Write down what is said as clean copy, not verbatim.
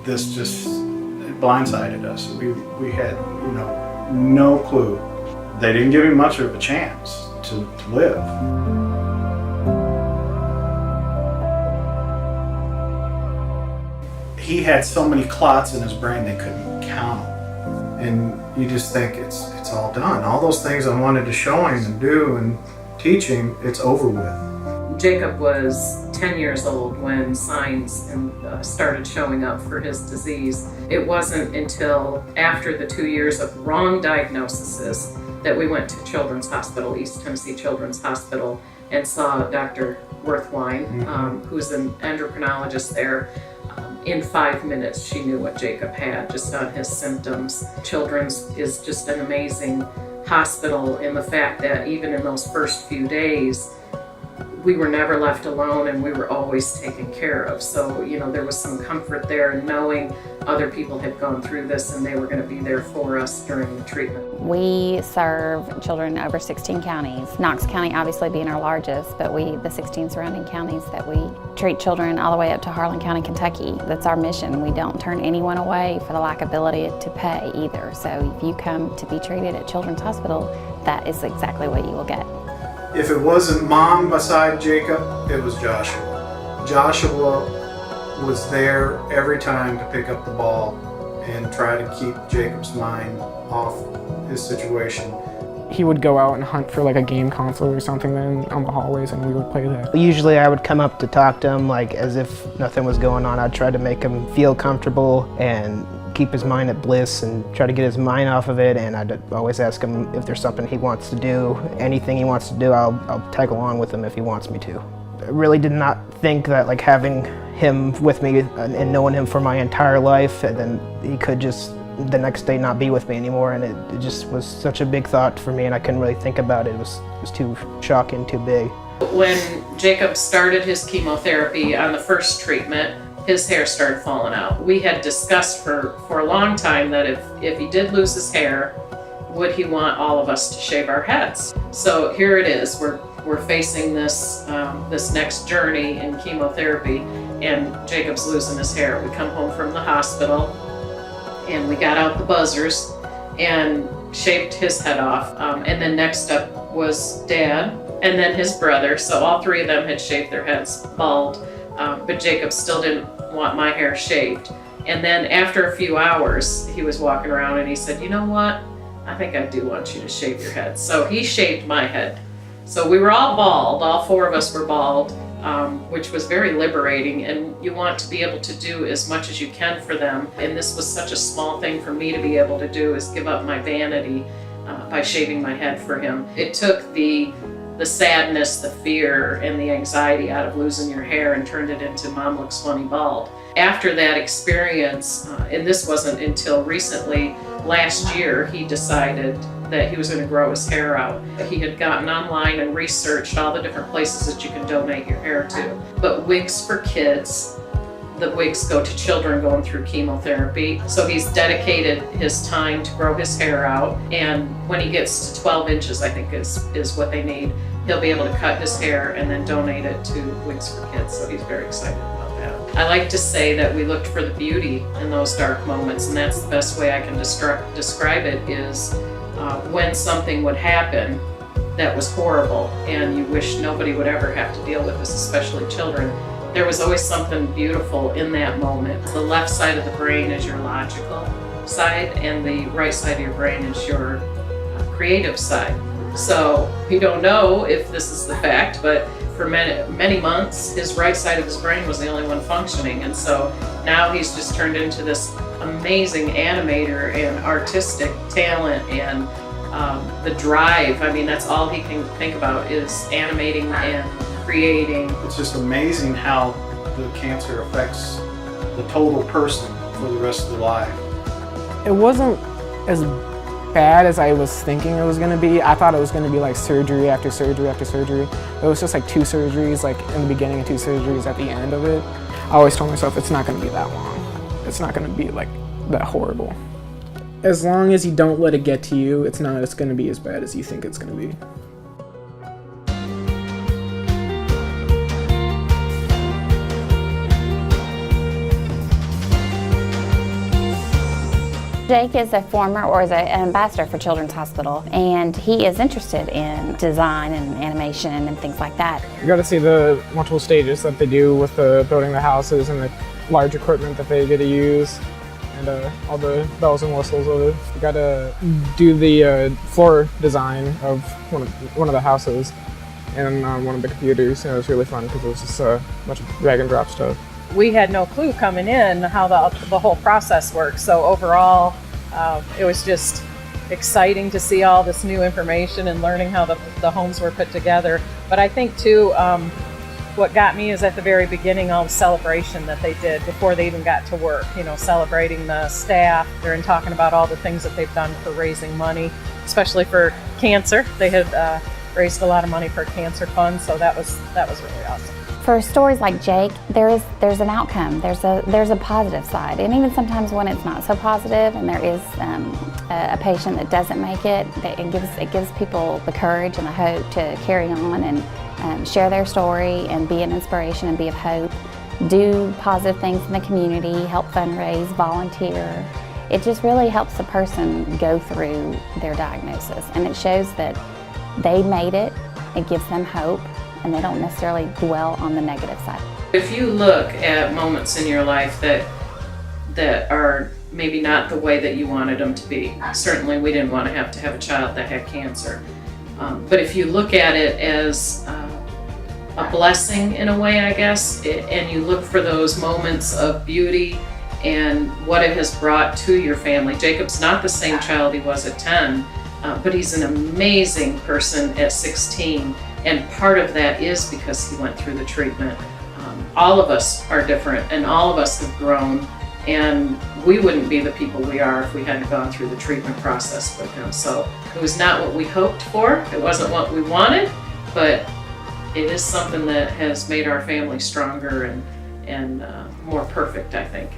this just blindsided us. We had, no clue. They didn't give him much of a chance to live. He had so many clots in his brain they couldn't count them. And you just think it's all done. All those things I wanted to show him and do and teach him, it's over with. Jacob was 10 years old when signs started showing up for his disease. It wasn't until after the 2 years of wrong diagnoses that we went to Children's Hospital, East Tennessee Children's Hospital, and saw Dr. Worthwine, who's an endocrinologist there. In 5 minutes, she knew what Jacob had just on his symptoms. Children's is just an amazing hospital in the fact that even in those first few days, we were never left alone and we were always taken care of. So, there was some comfort there in knowing other people had gone through this and they were going to be there for us during the treatment. We serve children over 16 counties. Knox County obviously being our largest, but the 16 surrounding counties that we treat children all the way up to Harlan County, Kentucky. That's our mission. We don't turn anyone away for the lack of ability to pay either. So if you come to be treated at Children's Hospital, that is exactly what you will get. If it wasn't Mom beside Jacob, it was Joshua. Joshua was there every time to pick up the ball and try to keep Jacob's mind off his situation. He would go out and hunt for like a game console or something then on the hallways, and we would play that. Usually I would come up to talk to him like as if nothing was going on. I'd try to make him feel comfortable and keep his mind at bliss and try to get his mind off of it, and I'd always ask him if there's something he wants to do. Anything he wants to do, I'll tag along with him if he wants me to. I really did not think that like having him with me and knowing him for my entire life, and then he could just the next day not be with me anymore, and it just was such a big thought for me, and I couldn't really think about it. It was too shocking, too big. When Jacob started his chemotherapy on the first treatment, his hair started falling out. We had discussed for a long time that if he did lose his hair, would he want all of us to shave our heads? So here it is. We're facing this this next journey in chemotherapy, and Jacob's losing his hair. We come home from the hospital, and we got out the buzzers and shaved his head off. And then next up was Dad, and then his brother. So all three of them had shaved their heads bald, but Jacob still didn't want my hair shaved. And then after a few hours, he was walking around and he said, "You know what? I think I do want you to shave your head." So he shaved my head. So we were all bald, all four of us were bald, which was very liberating, and you want to be able to do as much as you can for them. And this was such a small thing for me to be able to do, is give up my vanity by shaving my head for him. It took the sadness, the fear, and the anxiety out of losing your hair and turned it into Mom looks funny bald. After that experience, and this wasn't until recently, last year, he decided that he was going to grow his hair out. He had gotten online and researched all the different places that you can donate your hair to. But wigs for kids, the wigs go to children going through chemotherapy. So he's dedicated his time to grow his hair out. And when he gets to 12 inches, I think is what they need, he'll be able to cut his hair and then donate it to Wigs for Kids. So he's very excited about that. I like to say that we looked for the beauty in those dark moments, and that's the best way I can describe it, is when something would happen that was horrible and you wish nobody would ever have to deal with this, especially children. There was always something beautiful in that moment. The left side of the brain is your logical side, and the right side of your brain is your creative side. So we don't know if this is the fact, but for many months, his right side of his brain was the only one functioning. And so now he's just turned into this amazing animator and artistic talent, and the drive. I mean, that's all he can think about is animating and creating. It's just amazing how the cancer affects the total person for the rest of their life. It wasn't as bad as I was thinking it was going to be. I thought it was going to be like surgery after surgery after surgery. It was just like 2 surgeries like in the beginning and 2 surgeries at the end of it. I always told myself it's not going to be that long. It's not going to be like that horrible. As long as you don't let it get to you, it's going to be as bad as you think it's going to be. Jake is a former or is an ambassador for Children's Hospital, and he is interested in design and animation and things like that. You got to see the multiple stages that they do with the building the houses and the large equipment that they get to use, and all the bells and whistles of it. You got to do the floor design of one of the houses and on one of the computers, and it was really fun because it was just a bunch of drag and drop stuff. We had no clue coming in how the whole process works. So overall, it was just exciting to see all this new information and learning how the homes were put together. But I think too, what got me is at the very beginning, all the celebration that they did before they even got to work, you know, celebrating the staff and talking about all the things that they've done for raising money, especially for cancer. They had raised a lot of money for a cancer fund, so that was really awesome. For stories like Jake, there's an outcome. There's a positive side, and even sometimes when it's not so positive, and there is a patient that doesn't make it, it gives people the courage and the hope to carry on and share their story and be an inspiration and be of hope. Do positive things in the community, help fundraise, volunteer. It just really helps the person go through their diagnosis, and it shows that they made it. It gives them hope, and they don't necessarily dwell on the negative side. If you look at moments in your life that are maybe not the way that you wanted them to be, certainly we didn't want to have a child that had cancer, but if you look at it as a blessing in a way, I guess, and you look for those moments of beauty and what it has brought to your family. Jacob's not the same child he was at 10, but he's an amazing person at 16. And part of that is because he went through the treatment. All of us are different, and all of us have grown, and we wouldn't be the people we are if we hadn't gone through the treatment process with him. So it was not what we hoped for, it wasn't what we wanted, but it is something that has made our family stronger and more perfect, I think.